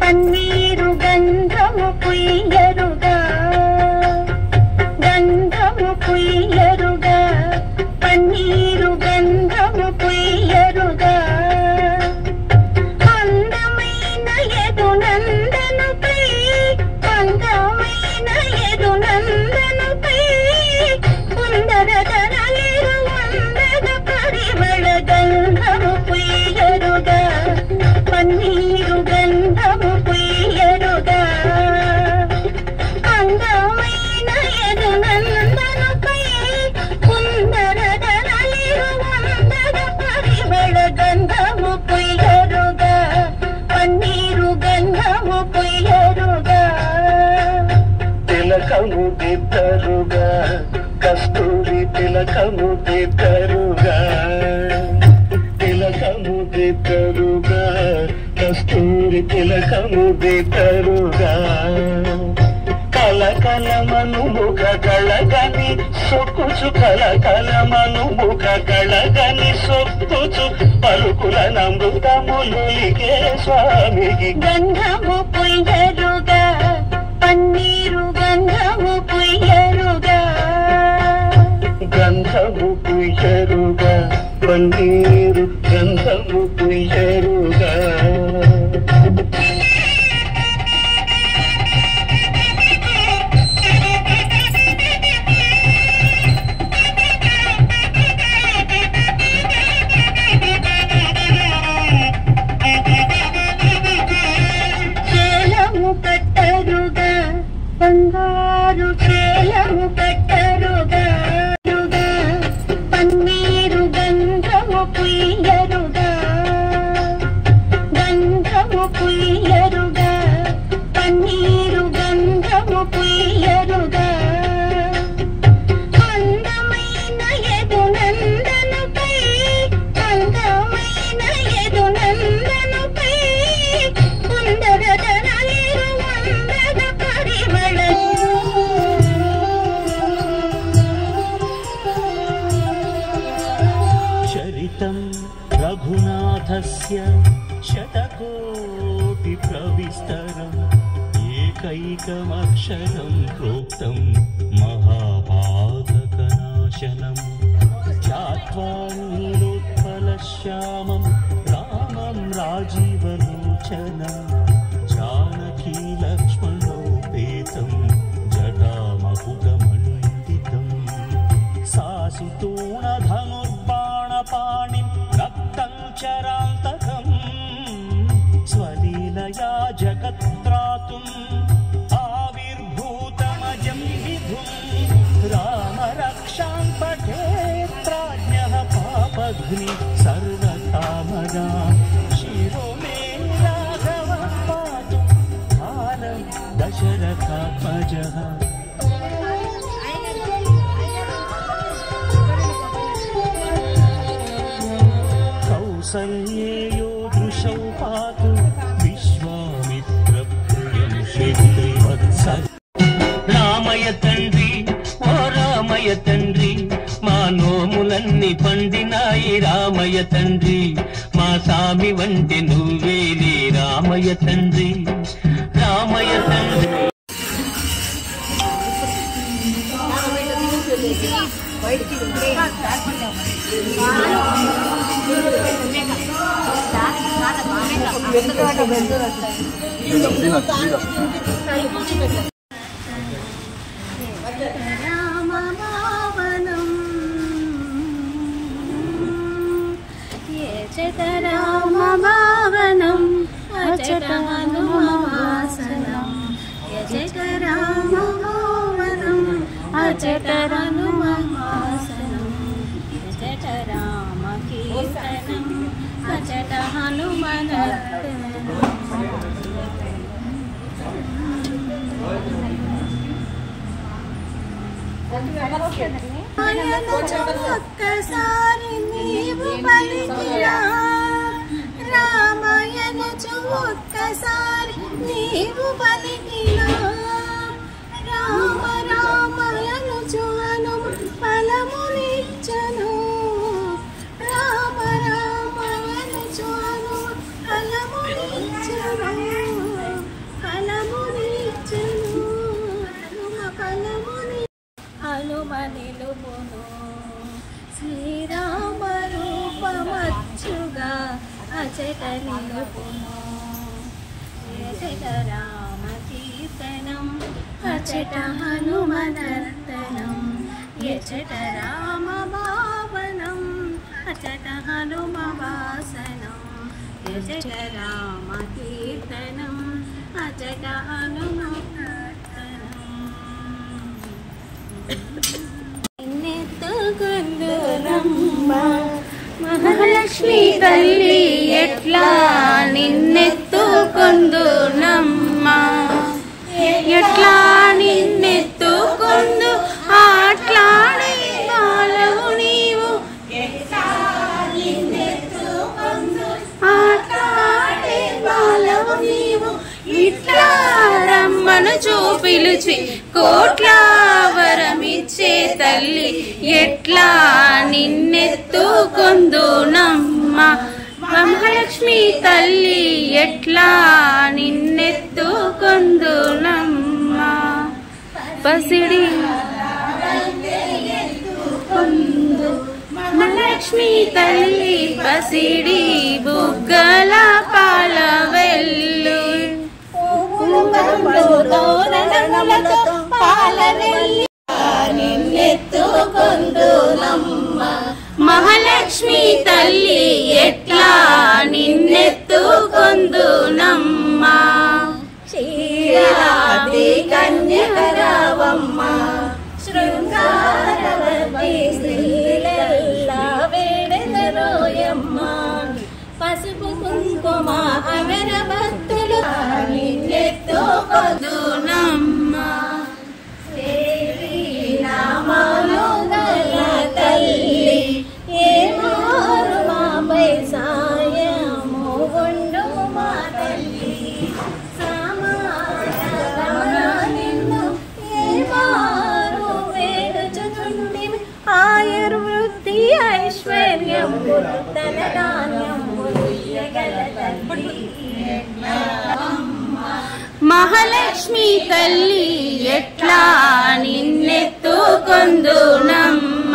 పన్నీరు గంధము పుయ్యరుగా గంధము పుయ్యరుగా పన్నీరు గంధము పుయ్యరుగా అందమైన యదునందనుపై అందమైన యదునందనుపై సుందరధరలిరు వందన పరిమళ గంధము పుయ్యరుగా పన్నీరు గంధము పుయ్యరుగా అందమైన యదునందనుపై సుందరధరలిరు వందన పరిమళ గంధము పుయ్యరుగా పన్నీరు గంధము పుయ్యరుగా తిలకము దిద్దరుగా కస్తూరి తిలకము దిద్దరుగా తిలకము దిద్దరుగా కస్తూరి తిలకము దిద్దరుగా కలకలమను ముఖ కళగని సొక్కుచు కలకలమను ముఖ కళగని సొక్కుచు పలుకుల నమృతములికే స్వామికి గంధము పుయ్యరుగా పన్నీరు గంధము పుయ్యరుగా గంధము పుయ్యరుగా పన్నీరు గంధము పుయ్యరుగా చేలము కట్టరుగా బంగారు చేలము కట్టరుగా పన్నీరు గంధము పుయ్యరుగా గంధము పుయ్యరుగా పన్నీరు గంధము పుయ్యరుగా అందమైన యదునందనుపై అందమైన యదునందనుపై సుందరధరలిరు వందన పరిమళ చరితం రఘునాథస్య శతకోటి ప్రవిస్తరం ఏకైకమక్షరం ప్రోక్తం మహాపాతకనాశనం ధ్యాత్వా నీలోత్పలశ్యామం రామం రాజీవలోచనం జానకీ లక్ష్మణోపేతం జటామకుటమండితం సాసుతూణధనుర్బాణపాణిం రక్తం చరాంతకం స్వలీలయా జగత్రాతుం ఆవిర్భూతమయం విధుం రామ రక్షాం పఠేత్ ప్రాజ్ఞః పాపఘ్ని సర్వకామనా శిరో మే రాఘవ పాతు కాలం దశరథాత్మజః కౌసల్యేయో దృశౌ పాతు విశ్వామిత్రప్రియం శ్రీవత్స రామయ్య తండ్రి ఓ రామయ్య తండ్రి మా నోములన్నీ పండినాయి రామయ్య తండ్రి మా సామి వంటి నువ్వేలే రామయ్య తండ్రి రామయ్య తండ్రి రామభావనం యజత రామభావనం అచట హనుమవాసనం యజత రామభావనం అచట హనుమవాసనం యజత రామకీర్తనం అచట హనుమనర్తనం ఒక్కసారి నీవు పలికినా రామయనుచు ఒక్కసారి నీవు పలికినా రామ రామయనుచు హనుమ ఫలమునిచ్చను రామ రామయనుచు హనుమ ఫలమునిచ్చను నిలుపును ఎచట రామ కీర్తనం అచట హనుమనర్తనం ఎచట రామ భావనం అచట హనుమ వాసనం ఎచట రామ కీర్తనం అచట హనుమ నిన్నెత్తుకుందునమ్మ మహాలక్ష్మి తల్లి ఎట్లా నిన్నెత్తుకుందునమ్మ ఎట్లా నిన్నెత్తుకుందు ఆట్లాడే బాలవు నీవు ఆట్లాడే బాలవు నీవు ఇట్లా రమ్మను చూపిలుచి కోట్ల వరమిచ్చే తల్లి ఎట్లా నిన్నెత్తుకుందునమ్మ మహాలక్ష్మి తల్లి ఎట్లా నిన్నెత్తుకుందునమ్మ పసిడి మహాలక్ష్మి తల్లి పసిడి బుగ్గల పాల వెల్లు నిన్నెత్తుకుందునమ్మ మహాలక్ష్మి తల్లి ఎట్లా నిన్నెత్తుకుందునమ్మ క్షీరాది కన్యకరావమ్మ శృంగారవతి శ్రీలల్లా వేడెదరోయమ్మ పసుపు కుంకుమ అగరబత్తులు నిన్నెత్తుకుందునమ్మ నామాలు గల తల్లి ఏ మారు మాపై సాయము గుండు మా తల్లి నిన్ను ఏ మారు వేడుచుచుంటివి ఆయుర్వృద్ధి ఐశ్వర్యములు ధనధాన్యములు ఇయ్యగల తల్లి మహాలక్ష్మి తల్లి ఎట్లా నిన్నెత్తుకుందునమ్మ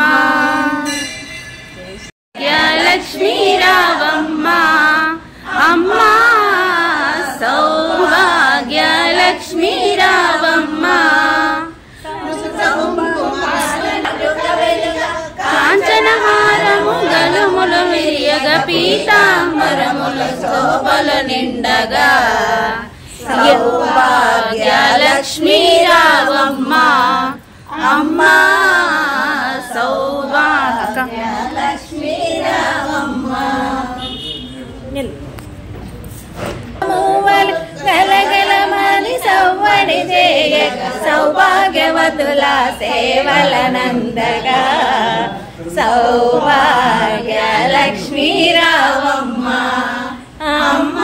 లక్ష్మీ రావమ్మ అమ్మ సౌభాగ్య లక్ష్మీ రావమ్మ కాంచనహారము గలుములు విరియగ పీతాంబరములు శోభలు నిండగా సౌభాగ్య లక్ష్మీ రావమ్మ అమ్మ సౌభాగ్య లక్ష్మీ రావమ్మ గలగలమని సవ్వడి చేయగ సౌభాగ్యవతుల సేవలనందగా సౌభాగ్య లక్ష్మీ రావమ్మ అమ్మ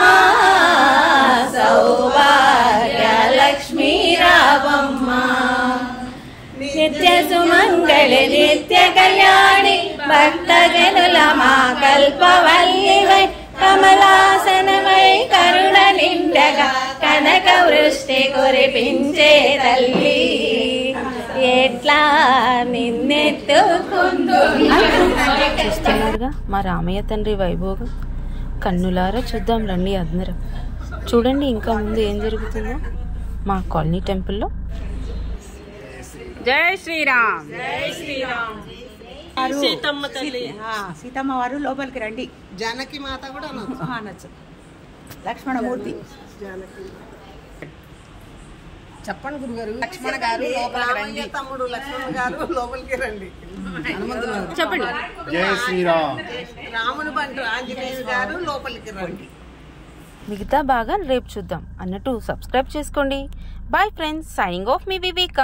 సౌభాగ్య లక్ష్మీ రావమ్మ నిత్య సుమంగళి నిత్య కళ్యాణి భక్తజనుల మా కల్పవల్లివై కమలాసనమై కరుణ నిండగా కనక వృష్టి కురిపించే తల్లి ఎట్లా నిన్నెత్తుకుందు. చూస్తున్నారుగా మా రామయ్య తండ్రి వైభోగం. కన్నులారా చూద్దాం రండి అందరం. చూడండి ఇంకా ముందు ఏం జరుగుతుందో మా కాలనీ టెంపుల్లో. జై శ్రీరామ్. జై శ్రీరామ్. సీతమ్మ తల్లి సీతమ్మ వారు లోపలికి రండి. జానకి మాత కూడా అనొచ్చు. లక్ష్మణమూర్తి చెప్పండి గురుగారు. లక్ష్మణ గారు లోపలికి రండి. తమ్ముడు లక్ష్మణ గారు లోపలికి రండి. చెప్పండి. జై శ్రీరామ్. రాముని బంటు ఆంజనేయులు గారు లోపలికి రండి. మిగతా భాగం రేపు చూద్దాం అన్నట్టు సబ్స్క్రైబ్ చేసుకోండి. బాయ్ ఫ్రెండ్స్, సైనింగ్ ఆఫ్ మీ వివేక.